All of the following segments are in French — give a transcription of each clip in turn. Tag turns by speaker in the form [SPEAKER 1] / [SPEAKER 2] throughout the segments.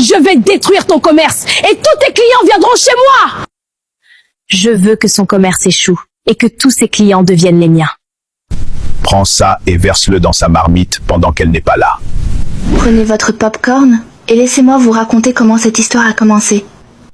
[SPEAKER 1] Je vais détruire ton commerce et tous tes clients viendront chez moi.
[SPEAKER 2] Je veux que son commerce échoue et que tous ses clients deviennent les miens.
[SPEAKER 3] Prends ça et verse-le dans sa marmite pendant qu'elle n'est pas là.
[SPEAKER 4] Prenez votre popcorn et laissez-moi vous raconter comment cette histoire a commencé.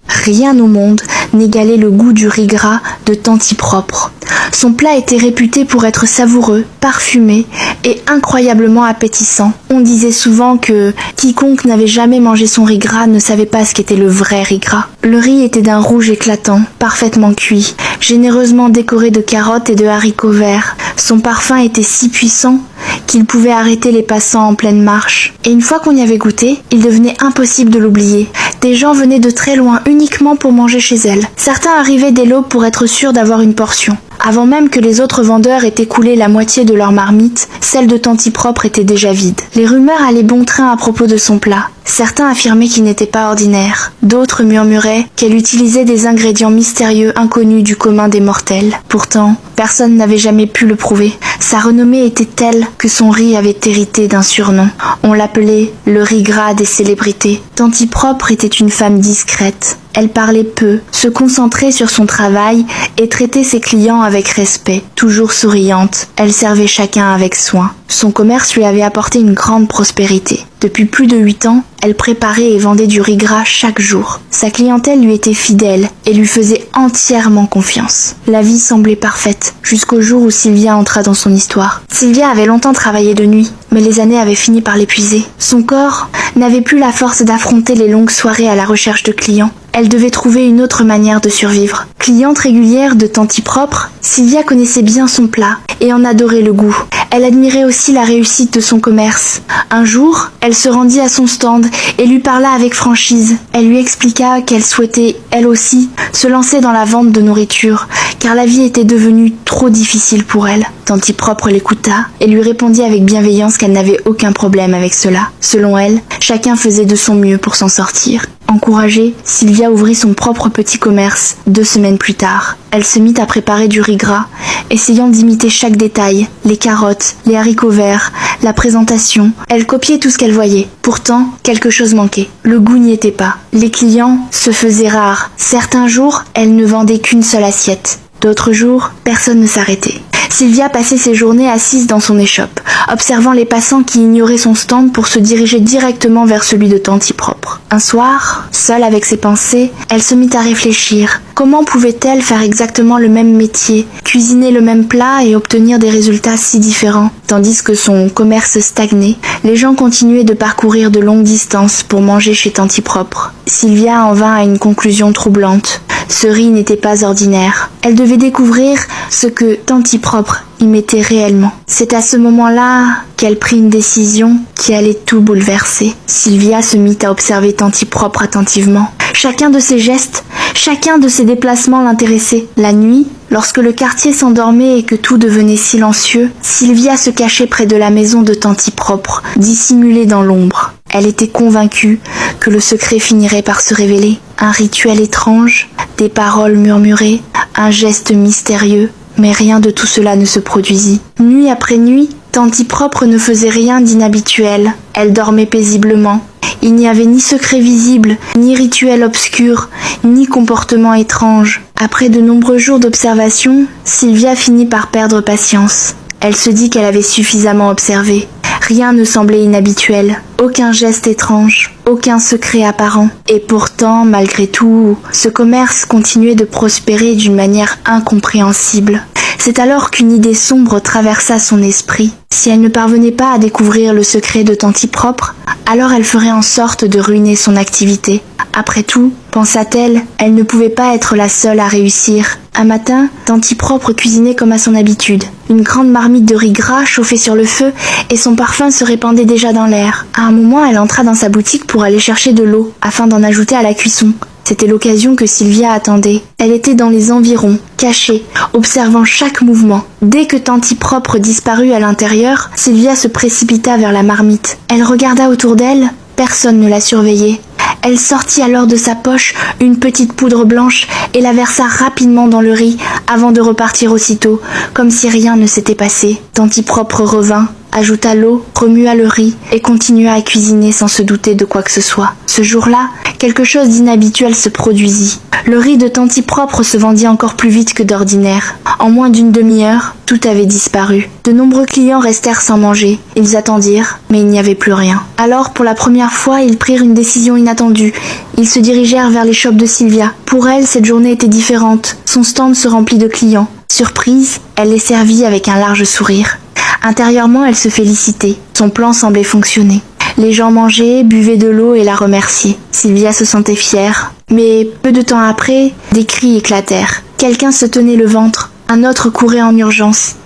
[SPEAKER 4] Rien au monde n'égalait le goût du riz gras de Tanti Propre. Son plat était réputé pour être savoureux, parfumé et incroyablement appétissant. On disait souvent que quiconque n'avait jamais mangé son riz gras ne savait pas ce qu'était le vrai riz gras. Le riz était d'un rouge éclatant, parfaitement cuit, généreusement décoré de carottes et de haricots verts. Son parfum était si puissant qu'il pouvait arrêter les passants en pleine marche. Et une fois qu'on y avait goûté, il devenait impossible de l'oublier. Des gens venaient de très loin uniquement pour manger chez elle. Certains arrivaient dès l'aube pour être sûrs d'avoir une portion. Avant même que les autres vendeurs aient écoulé la moitié de leur marmite, celle de Tanti Propre était déjà vide. Les rumeurs allaient bon train à propos de son plat. Certains affirmaient qu'il n'était pas ordinaire. D'autres murmuraient qu'elle utilisait des ingrédients mystérieux inconnus du commun des mortels. Pourtant, personne n'avait jamais pu le prouver. Sa renommée était telle que son riz avait hérité d'un surnom. On l'appelait le riz gras des célébrités. Tanti Propre était une femme discrète. Elle parlait peu, se concentrait sur son travail et traitait ses clients avec respect. Toujours souriante, elle servait chacun avec soin. Son commerce lui avait apporté une grande prospérité. Depuis plus de 8 ans, elle préparait et vendait du riz gras chaque jour. Sa clientèle lui était fidèle et lui faisait entièrement confiance. La vie semblait parfaite, jusqu'au jour où Sylvia entra dans son histoire. Sylvia avait longtemps travaillé de nuit, mais les années avaient fini par l'épuiser. Son corps n'avait plus la force d'affronter les longues soirées à la recherche de clients. Elle devait trouver une autre manière de survivre. Cliente régulière de Tanti Propre, Sylvia connaissait bien son plat et en adorait le goût. Elle admirait aussi la réussite de son commerce. Un jour, elle se rendit à son stand et lui parla avec franchise. Elle lui expliqua qu'elle souhaitait, elle aussi, se lancer dans la vente de nourriture, car la vie était devenue trop difficile pour elle. Tanti Propre l'écouta et lui répondit avec bienveillance qu'elle n'avait aucun problème avec cela. Selon elle, chacun faisait de son mieux pour s'en sortir. Encouragée, Sylvia ouvrit son propre petit commerce 2 semaines plus tard. Elle se mit à préparer du riz gras, essayant d'imiter chaque détail, les carottes, les haricots verts, la présentation. Elle copiait tout ce qu'elle voyait. Pourtant, quelque chose manquait. Le goût n'y était pas. Les clients se faisaient rares. Certains jours, elle ne vendait qu'une seule assiette. D'autres jours, personne ne s'arrêtait. Sylvia passait ses journées assise dans son échoppe, observant les passants qui ignoraient son stand pour se diriger directement vers celui de Tanti Propre. Un soir, seule avec ses pensées, elle se mit à réfléchir. Comment pouvait-elle faire exactement le même métier, cuisiner le même plat et obtenir des résultats si différents? Tandis que son commerce stagnait, les gens continuaient de parcourir de longues distances pour manger chez Tanti Propre. Sylvia en vint à une conclusion troublante. Ce riz n'était pas ordinaire. Elle devait découvrir ce que Tanti Propre y mettait réellement. C'est à ce moment-là qu'elle prit une décision qui allait tout bouleverser. Sylvia se mit à observer Tanti Propre attentivement. Chacun de ses gestes, chacun de ses déplacements l'intéressait. La nuit, lorsque le quartier s'endormait et que tout devenait silencieux, Sylvia se cachait près de la maison de Tanti Propre, dissimulée dans l'ombre. Elle était convaincue que le secret finirait par se révéler. Un rituel étrange, des paroles murmurées, un geste mystérieux, mais rien de tout cela ne se produisit. Nuit après nuit, Tanti Propre ne faisait rien d'inhabituel. Elle dormait paisiblement. Il n'y avait ni secret visible, ni rituel obscur, ni comportement étrange. Après de nombreux jours d'observation, Sylvia finit par perdre patience. Elle se dit qu'elle avait suffisamment observé. Rien ne semblait inhabituel, aucun geste étrange, aucun secret apparent. Et pourtant, malgré tout, ce commerce continuait de prospérer d'une manière incompréhensible. C'est alors qu'une idée sombre traversa son esprit. Si elle ne parvenait pas à découvrir le secret de Tanti Propre, alors elle ferait en sorte de ruiner son activité. Après tout, pensa-t-elle, elle ne pouvait pas être la seule à réussir. Un matin, Tanti Propre cuisinait comme à son habitude. Une grande marmite de riz gras chauffait sur le feu et son parfum se répandait déjà dans l'air. À un moment, elle entra dans sa boutique pour aller chercher de l'eau afin d'en ajouter à la cuisson. C'était l'occasion que Sylvia attendait. Elle était dans les environs, cachée, observant chaque mouvement. Dès que Tanti Propre disparut à l'intérieur, Sylvia se précipita vers la marmite. Elle regarda autour d'elle, personne ne la surveillait. Elle sortit alors de sa poche une petite poudre blanche et la versa rapidement dans le riz avant de repartir aussitôt, comme si rien ne s'était passé. Tanti Propre revint ajouta l'eau, remua le riz et continua à cuisiner sans se douter de quoi que ce soit. Ce jour-là, quelque chose d'inhabituel se produisit. Le riz de Tanti Propre se vendit encore plus vite que d'ordinaire. En moins d'une demi-heure, tout avait disparu. De nombreux clients restèrent sans manger. Ils attendirent, mais il n'y avait plus rien. Alors, pour la première fois, ils prirent une décision inattendue. Ils se dirigèrent vers les shops de Sylvia. Pour elle, cette journée était différente. Son stand se remplit de clients. Surprise, elle les servit avec un large sourire. Intérieurement, elle se félicitait. Son plan semblait fonctionner. Les gens mangeaient, buvaient de l'eau et la remerciaient. Sylvia se sentait fière. Mais peu de temps après, des cris éclatèrent. Quelqu'un se tenait le ventre. Un autre courait en urgence.